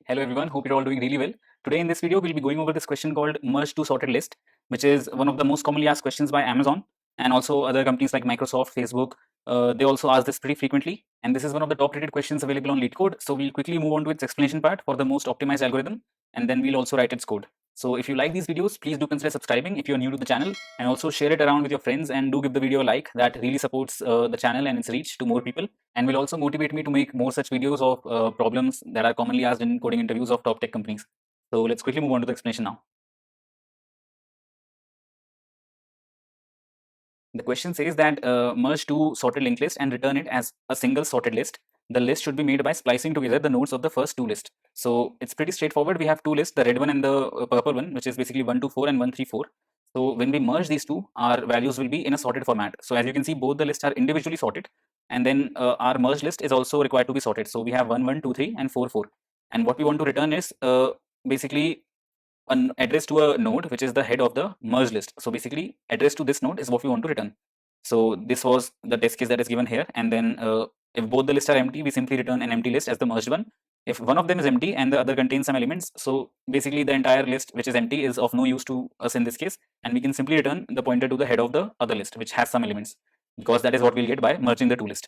Hello everyone, hope you're all doing really well. Today in this video, we'll be going over this question called merge to sorted list, which is one of the most commonly asked questions by Amazon and also other companies like Microsoft, Facebook. They also ask this pretty frequently, and this is one of the top rated questions available on LeetCode. So we'll quickly move on to its explanation part for the most optimized algorithm, and then we'll also write its code. So if you like these videos, please do consider subscribing if you're new to the channel, and also share it around with your friends, and do give the video a like. That really supports the channel and its reach to more people, and will also motivate me to make more such videos of problems that are commonly asked in coding interviews of top tech companies. So let's quickly move on to the explanation now. The question says that merge two sorted linked list and return it as a single sorted list. The list should be made by splicing together the nodes of the first two lists. So it's pretty straightforward. We have two lists, the red one and the purple one, which is basically 1, 2, 4 and 1, 3, 4. So when we merge these two, our values will be in a sorted format. So as you can see, both the lists are individually sorted, and then our merge list is also required to be sorted. So we have 1, 1, 2, 3 and 4, 4. And what we want to return is basically an address to a node which is the head of the merge list. So basically address to this node is what we want to return. So this was the test case that is given here, and then if both the lists are empty, we simply return an empty list as the merged one. If one of them is empty and the other contains some elements, so basically the entire list which is empty is of no use to us in this case, and we can simply return the pointer to the head of the other list which has some elements, because that is what we'll get by merging the two lists.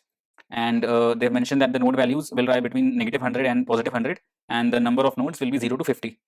And they've mentioned that the node values will lie between -100 and +100, and the number of nodes will be 0 to 50.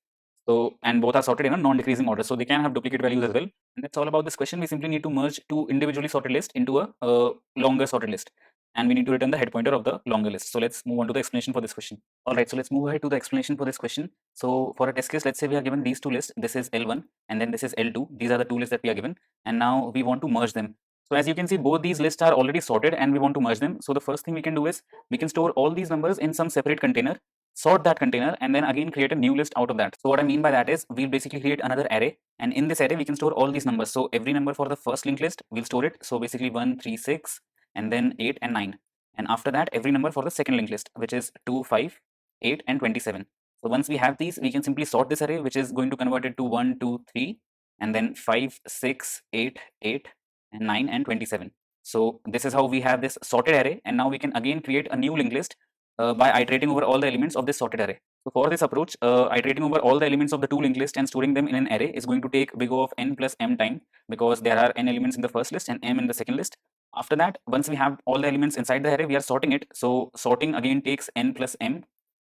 So, and both are sorted in a non-decreasing order, so they can have duplicate values as well. And that's all about this question. We simply need to merge two individually sorted lists into a longer sorted list, and we need to return the head pointer of the longer list. So let's move on to the explanation for this question. All right, so let's move ahead to the explanation for this question. So for a test case, let's say we are given these two lists. This is L1 and then this is L2. These are the two lists that we are given, and now we want to merge them. So as you can see, both these lists are already sorted and we want to merge them. So the first thing we can do is we can store all these numbers in some separate container, sort that container, and then again create a new list out of that. So what I mean by that is we'll basically create another array, and in this array we can store all these numbers. So every number for the first linked list, we'll store it. So basically 1, 3, 6, and then 8 and 9. And after that, every number for the second linked list, which is 2, 5, 8 and 27. So once we have these, we can simply sort this array, which is going to convert it to 1, 2, 3, and then 5, 6, 8, 8, and 9 and 27. So this is how we have this sorted array, and now we can again create a new linked list by iterating over all the elements of this sorted array. So for this approach, iterating over all the elements of the two linked list and storing them in an array is going to take big O of n plus m time, because there are n elements in the first list and m in the second list. After that, once we have all the elements inside the array, we are sorting it. So sorting again takes n plus m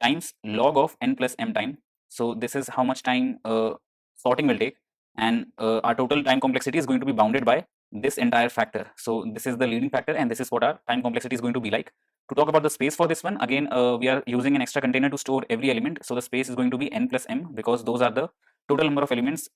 times log of n plus m time. So this is how much time sorting will take, and our total time complexity is going to be bounded by this entire factor. So this is the leading factor, and this is what our time complexity is going to be like. To talk about the space for this one, again, we are using an extra container to store every element. So the space is going to be n plus m, because those are the total number of elements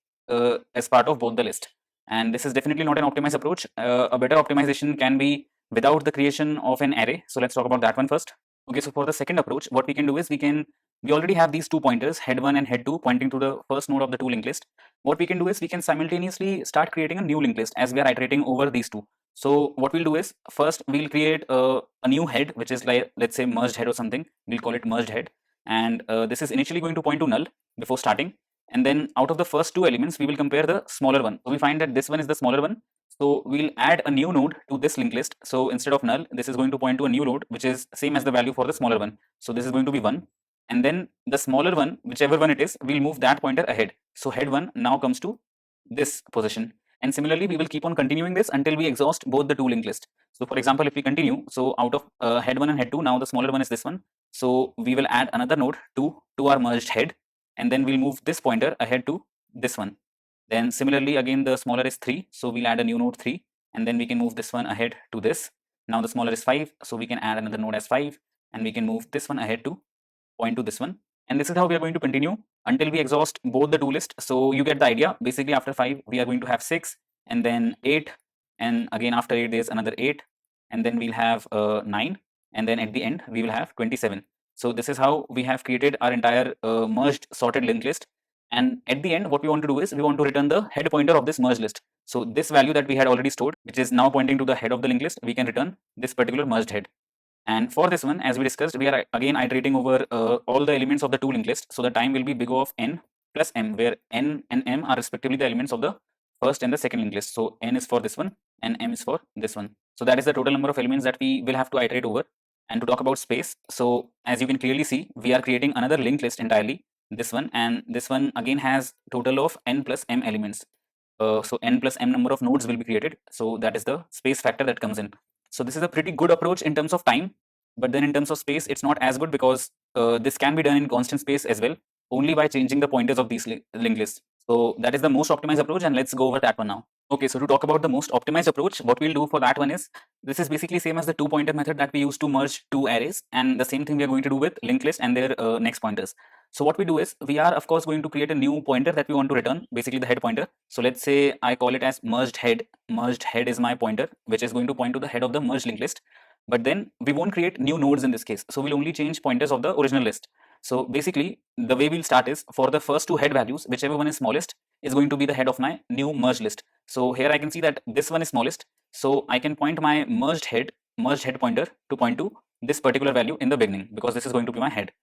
as part of both the list. And this is definitely not an optimized approach. A better optimization can be without the creation of an array. So let's talk about that one first. Okay, so for the second approach, what we can do is we already have these two pointers, head 1 and head 2, pointing to the first node of the two linked list. What we can do is we can simultaneously start creating a new linked list as we are iterating over these two. So what we'll do is first we'll create a new head, which is like, let's say, merged head or something. We'll call it merged head, and this is initially going to point to null before starting. And then out of the first two elements, we will compare the smaller one. So we find that this one is the smaller one. So we'll add a new node to this linked list. So instead of null, this is going to point to a new node, which is same as the value for the smaller one. So this is going to be 1. And then the smaller one, whichever one it is, we'll move that pointer ahead. So head 1 now comes to this position. And similarly, we will keep on continuing this until we exhaust both the two linked list. So for example, if we continue, so out of head 1 and head 2, now the smaller one is this one. So we will add another node to our merged head, and then we'll move this pointer ahead to this one. Then similarly, again, the smaller is 3, so we'll add a new node 3, and then we can move this one ahead to this. Now the smaller is 5, so we can add another node as 5, and we can move this one ahead to point to this one. And this is how we are going to continue until we exhaust both the two lists. So you get the idea. Basically, after 5, we are going to have 6, and then 8, and again after 8, there's another 8, and then we'll have 9, and then at the end, we will have 27. So this is how we have created our entire merged sorted linked list. And at the end, what we want to do is we want to return the head pointer of this merged list. So this value that we had already stored, which is now pointing to the head of the linked list, we can return this particular merged head. And for this one, as we discussed, we are again iterating over all the elements of the two linked list. So the time will be big O of n plus m, where n and m are respectively the elements of the first and the second linked list. So n is for this one and m is for this one. So that is the total number of elements that we will have to iterate over. And to talk about space, so as you can clearly see, we are creating another linked list entirely, this one, and this one again has total of n plus m elements. So n plus m number of nodes will be created. So that is the space factor that comes in. So this is a pretty good approach in terms of time, but then in terms of space, it's not as good because this can be done in constant space as well, only by changing the pointers of these linked lists. So that is the most optimized approach, and let's go over that one now. Okay, so to talk about the most optimized approach, what we'll do for that one is, this is basically same as the two pointer method that we use to merge two arrays, and the same thing we are going to do with linked list and their next pointers. So what we do is, we are of course going to create a new pointer that we want to return, basically the head pointer. So let's say I call it as merged head. Merged head is my pointer, which is going to point to the head of the merged linked list. But then we won't create new nodes in this case. So we'll only change pointers of the original list. So basically the way we'll start is, for the first two head values, whichever one is smallest is going to be the head of my new merged list. So here I can see that this one is smallest. So I can point my merged head pointer to point to this particular value in the beginning, because this is going to be my head.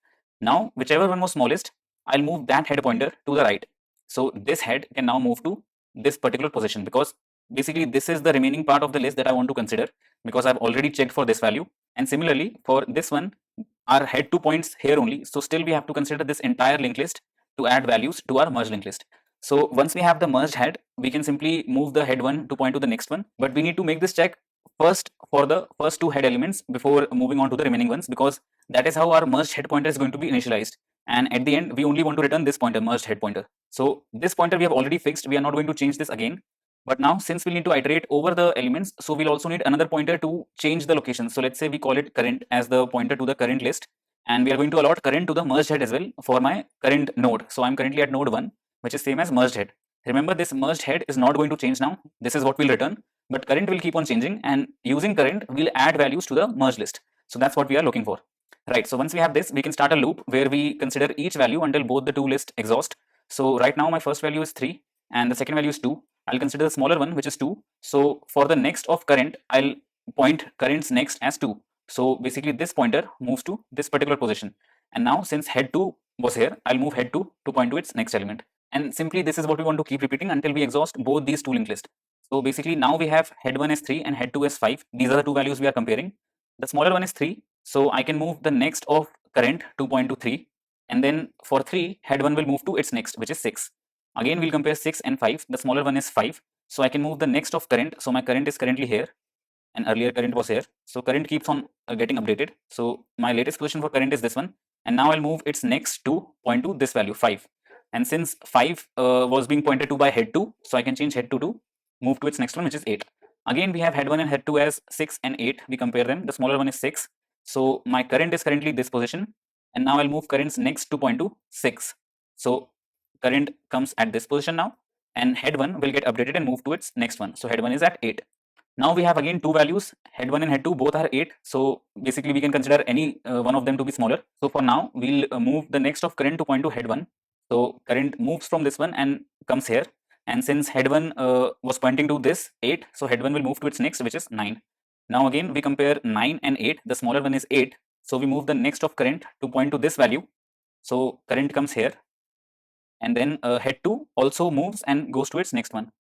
Now, whichever one was smallest, I'll move that head pointer to the right. So this head can now move to this particular position, because basically this is the remaining part of the list that I want to consider, because I've already checked for this value. And similarly for this one, our head 2 points here only. So still we have to consider this entire linked list to add values to our merged linked list. So once we have the merged head, we can simply move the head one to point to the next one. But we need to make this check first for the first two head elements before moving on to the remaining ones, because that is how our merged head pointer is going to be initialized. And at the end, we only want to return this pointer, merged head pointer. So this pointer we have already fixed. We are not going to change this again. But now, since we need to iterate over the elements, so we'll also need another pointer to change the location. So let's say we call it current as the pointer to the current list. And we are going to allot current to the merged head as well for my current node. So I'm currently at node 1, which is same as merged head. Remember, this merged head is not going to change now. This is what we'll return. But current will keep on changing, and using current, we'll add values to the merged list. So that's what we are looking for. Right, so once we have this, we can start a loop where we consider each value until both the two lists exhaust. So right now my first value is 3 and the second value is 2. I'll consider the smaller one, which is 2. So for the next of current, I'll point current's next as 2. So basically this pointer moves to this particular position. And now since head 2 was here, I'll move head 2 to point to its next element. And simply this is what we want to keep repeating until we exhaust both these two linked lists. So basically now we have head 1 as 3 and head 2 as 5. These are the two values we are comparing. The smaller one is 3. So I can move the next of current to point to 3. And then for 3, head 1 will move to its next, which is 6. Again, we'll compare 6 and 5. The smaller one is 5. So I can move the next of current. So my current is currently here, and earlier current was here. So current keeps on getting updated. So my latest position for current is this one. And now I'll move its next to point to this value, 5. And since 5 was being pointed to by head 2, so I can change head 2 to move to its next one, which is 8. Again, we have head 1 and head 2 as 6 and 8. We compare them. The smaller one is 6. So my current is currently this position. And now I'll move current's next to point to 6. So current comes at this position now, and head 1 will get updated and move to its next one. So head 1 is at 8. Now we have again two values, head 1 and head 2 both are 8. So basically we can consider any one of them to be smaller. So for now we'll move the next of current to point to head 1. So current moves from this one and comes here. And since head 1 was pointing to this 8, so head 1 will move to its next, which is 9. Now again we compare 9 and 8. The smaller one is 8. So we move the next of current to point to this value. So current comes here. And then head 2 also moves and goes to its next one.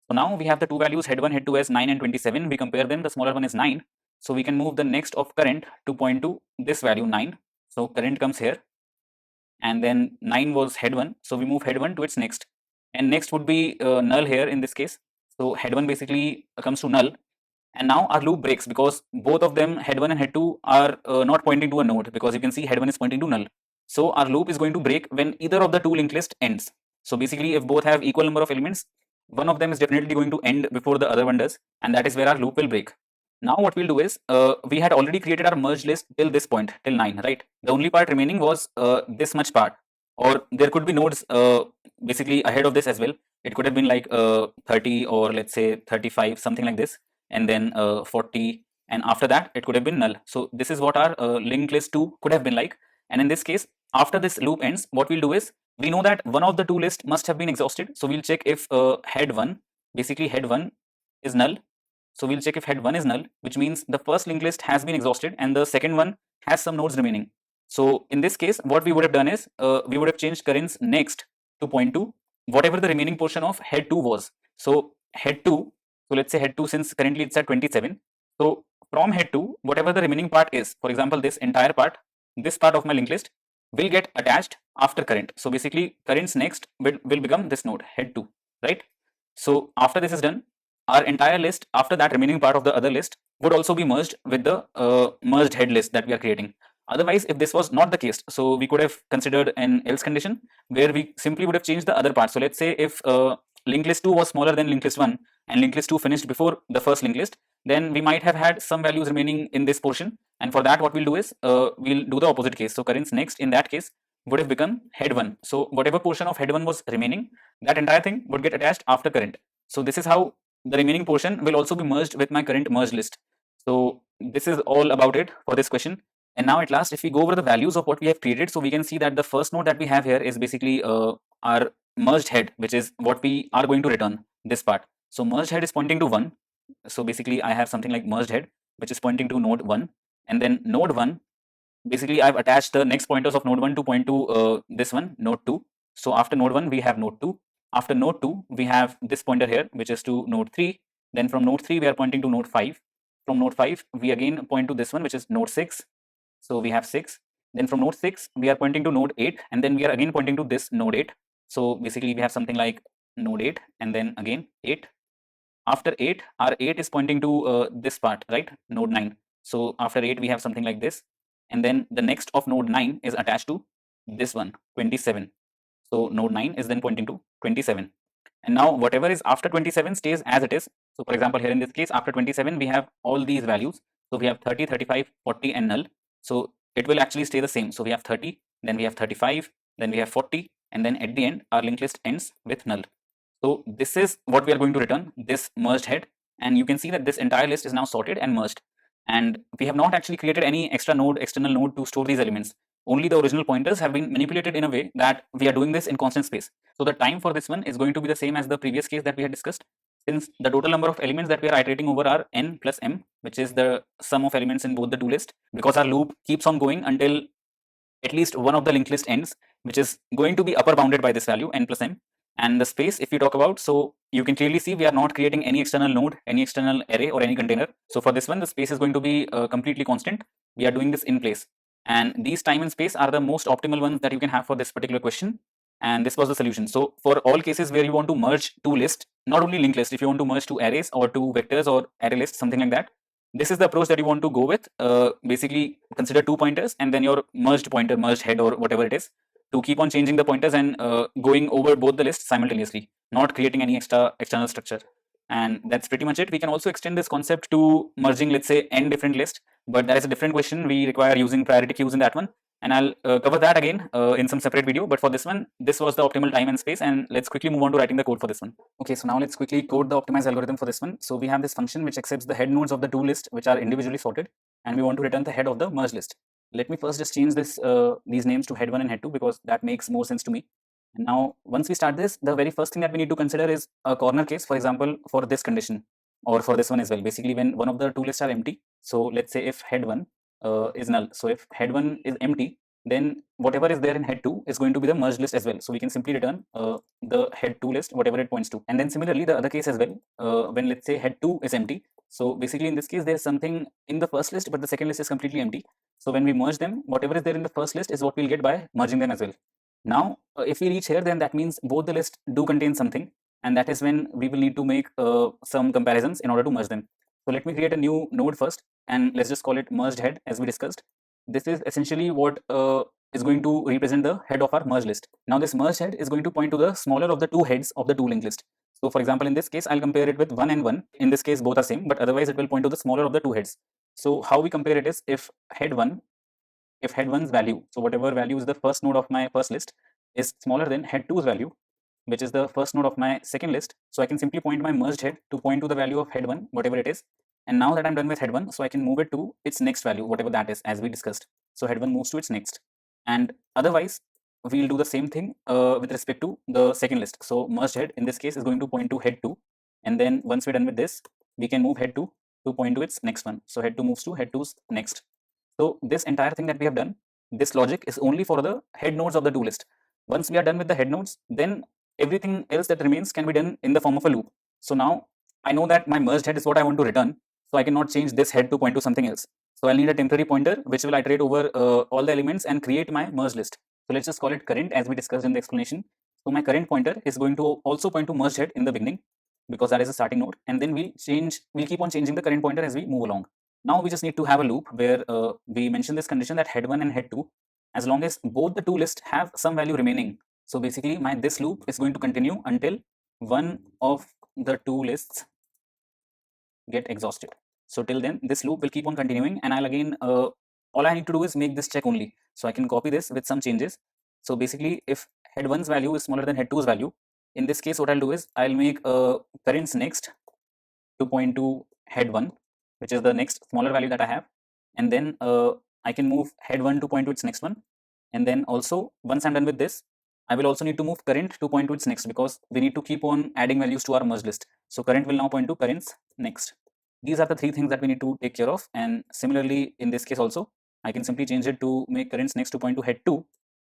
So now we have the two values, head 1, head 2 as 9 and 27. We compare them. The smaller one is 9. So we can move the next of current to point to this value 9. So current comes here. And then 9 was head 1. So we move head 1 to its next. And next would be null here in this case. So head 1 basically comes to null. And now our loop breaks because both of them, head 1 and head 2, are not pointing to a node, because you can see head 1 is pointing to null. So our loop is going to break when either of the two linked list ends. So basically if both have equal number of elements, one of them is definitely going to end before the other one does, and that is where our loop will break. Now what we'll do is, we had already created our merged list till this point, till 9, right? The only part remaining was this much part, or there could be nodes basically ahead of this as well. It could have been like 30 or let's say 35, something like this, and then 40, and after that it could have been null. So this is what our linked list 2 could have been like. And in this case, after this loop ends, what we'll do is, we know that one of the two lists must have been exhausted. So we'll check if head 1, basically head 1 is null. So we'll check if head 1 is null, which means the first linked list has been exhausted and the second one has some nodes remaining. So in this case, what we would have done is, we would have changed current's next to point to whatever the remaining portion of head 2 was. So head 2, so let's say head 2, since currently it's at 27. So from head 2, whatever the remaining part is, for example, this entire part, this part of my linked list will get attached after current. So basically currents next will become this node head 2, right? So after this is done, our entire list after that remaining part of the other list would also be merged with the merged head list that we are creating. Otherwise, if this was not the case, so we could have considered an else condition where we simply would have changed the other part. So let's say if linked list 2 was smaller than linked list 1 and linked list 2 finished before the first linked list, then we might have had some values remaining in this portion, and for that what we'll do is we'll do the opposite case. So currents next in that case would have become head 1. So whatever portion of head 1 was remaining, that entire thing would get attached after current. So this is how the remaining portion will also be merged with my current merge list. So this is all about it for this question. And now at last, if we go over the values of what we have created, so we can see that the first node that we have here is basically our merged head, which is what we are going to return, this part. So merged head is pointing to 1. So basically I have something like merged head, which is pointing to node 1. And then node 1, basically I've attached the next pointers of node 1 to point to this one, node 2. So after node 1, we have node 2. After node 2, we have this pointer here, which is to node 3. Then from node 3, we are pointing to node 5. From node 5, we again point to this one, which is node 6. So we have 6. Then from node 6, we are pointing to node 8. And then we are again pointing to this node 8. So basically we have something like node 8 and then again 8. After 8, our 8 is pointing to this part, right? Node 9. So after 8, we have something like this. And then the next of node 9 is attached to this one, 27. So node 9 is then pointing to 27. And now whatever is after 27 stays as it is. So for example, here in this case, after 27, we have all these values. So we have 30, 35, 40 and null. So it will actually stay the same. So we have 30, then we have 35, then we have 40, and then at the end, our linked list ends with null. So this is what we are going to return, this merged head. And you can see that this entire list is now sorted and merged. And we have not actually created any extra node, external node to store these elements. Only the original pointers have been manipulated in a way that we are doing this in constant space. So the time for this one is going to be the same as the previous case that we had discussed. Since the total number of elements that we are iterating over are n plus m, which is the sum of elements in both the two lists, because our loop keeps on going until at least one of the linked list ends, which is going to be upper bounded by this value n plus m. And the space, if we talk about, so you can clearly see we are not creating any external node, any external array or any container. So for this one, the space is going to be completely constant. We are doing this in place. And these time and space are the most optimal ones that you can have for this particular question. And this was the solution. So for all cases where you want to merge two lists, not only linked list, if you want to merge two arrays or two vectors or array lists, something like that, this is the approach that you want to go with. Basically consider two pointers and then your merged pointer, merged head or whatever it is, to keep on changing the pointers and going over both the lists simultaneously, not creating any external structure. And that's pretty much it. We can also extend this concept to merging, let's say, n different lists, but that is a different question. We require using priority queues in that one. And I'll cover that again in some separate video. But for this one, this was the optimal time and space. And let's quickly move on to writing the code for this one. Okay, so now let's quickly code the optimized algorithm for this one. So we have this function which accepts the head nodes of the two lists which are individually sorted. And we want to return the head of the merge list. Let me first just change this these names to head 1 and head 2 because that makes more sense to me. And now once we start this, the very first thing that we need to consider is a corner case, for example, for this condition or for this one as well. Basically, when one of the two lists are empty, so let's say if head 1 is null, so if head 1 is empty, then whatever is there in head 2 is going to be the merged list as well. So we can simply return the head 2 list, whatever it points to. And then similarly, the other case as well, when let's say head 2 is empty. So basically in this case, there's something in the first list, but the second list is completely empty. So when we merge them, whatever is there in the first list is what we'll get by merging them as well. Now, if we reach here, then that means both the lists do contain something. And that is when we will need to make some comparisons in order to merge them. So let me create a new node first, and let's just call it merged head as we discussed. This is essentially what is going to represent the head of our merge list. Now this merge head is going to point to the smaller of the two heads of the two linked list. So for example, in this case, I'll compare it with 1 and 1. In this case, both are same, but otherwise it will point to the smaller of the two heads. So how we compare it is if head 1's value, so whatever value is the first node of my first list, is smaller than head 2's value, which is the first node of my second list. So I can simply point my merged head to point to the value of head 1, whatever it is. And now that I'm done with head 1, so I can move it to its next value, whatever that is, as we discussed. So head 1 moves to its next. And otherwise, we'll do the same thing with respect to the second list. So merged head in this case is going to point to head 2. And then once we're done with this, we can move head 2 to point to its next one. So head 2 moves to head 2's next. So this entire thing that we have done, this logic is only for the head nodes of the two list. Once we are done with the head nodes, then everything else that remains can be done in the form of a loop. So now I know that my merged head is what I want to return. So I cannot change this head to point to something else. So I'll need a temporary pointer which will iterate over all the elements and create my merge list. So let's just call it current as we discussed in the explanation. So my current pointer is going to also point to merge head in the beginning because that is a starting node, and then we'll keep on changing the current pointer as we move along. Now we just need to have a loop where we mention this condition that head 1 and head 2, as long as both the two lists have some value remaining. So basically this loop is going to continue until one of the two lists get exhausted. So till then this loop will keep on continuing, and I'll again all I need to do is make this check only. So I can copy this with some changes. So basically if head 1's value is smaller than head 2's value, in this case what I'll do is I'll make currents next to point to head 1, which is the next smaller value that I have, and then I can move head 1 to point to its next one, and then also once I'm done with this, I will also need to move current to point to its next, because we need to keep on adding values to our merge list. So current will now point to currents next. These are the three things that we need to take care of, and similarly in this case also I can simply change it to make currents next to point to head 2,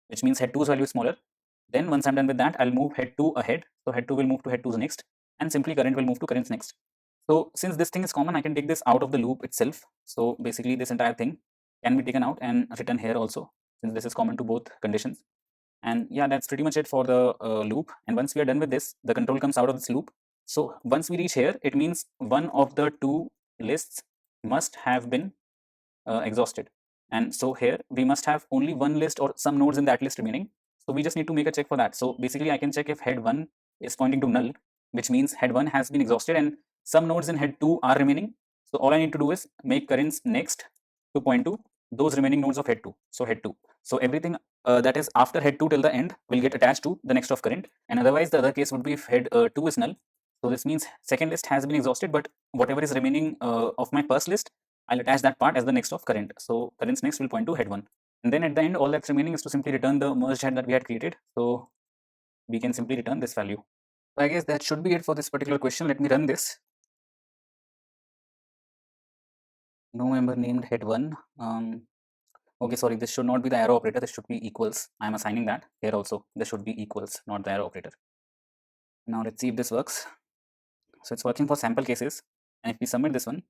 which means head 2's value is smaller. Then once I'm done with that, I'll move head 2 ahead, so head 2 will move to head 2's next, and simply current will move to currents next. So since this thing is common, I can take this out of the loop itself. So basically this entire thing can be taken out and written here also, since this is common to both conditions. And yeah, that's pretty much it for the loop. And once we are done with this, the control comes out of this loop. So once we reach here, it means one of the two lists must have been exhausted. And so here we must have only one list or some nodes in that list remaining. So we just need to make a check for that. So basically I can check if head 1 is pointing to null, which means head 1 has been exhausted and some nodes in head 2 are remaining. So all I need to do is make currents next to point to those remaining nodes of head 2. So head 2. So everything that is after head 2 till the end will get attached to the next of current, and otherwise the other case would be if head 2 is null. So this means second list has been exhausted, but whatever is remaining of my first list, I'll attach that part as the next of current. So currents next will point to head 1. And then at the end, all that's remaining is to simply return the merged head that we had created. So we can simply return this value. So I guess that should be it for this particular question. Let me run this. No member named head 1. Okay, sorry, this should not be the arrow operator. This should be equals. I'm assigning that here also. This should be equals, not the arrow operator. Now let's see if this works. So it's working for sample cases. And if we submit this one,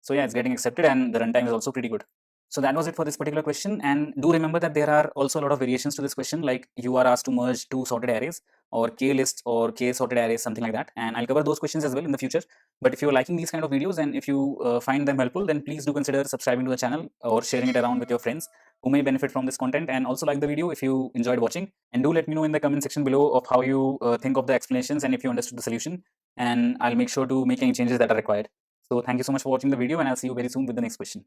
so yeah, it's getting accepted and the runtime is also pretty good. So that was it for this particular question. And do remember that there are also a lot of variations to this question, like you are asked to merge two sorted arrays or k lists or k sorted arrays, something like that. And I'll cover those questions as well in the future. But if you're liking these kind of videos and if you find them helpful, then please do consider subscribing to the channel or sharing it around with your friends who may benefit from this content, and also like the video if you enjoyed watching. And do let me know in the comment section below of how you think of the explanations and if you understood the solution. And I'll make sure to make any changes that are required. So thank you so much for watching the video, and I'll see you very soon with the next question.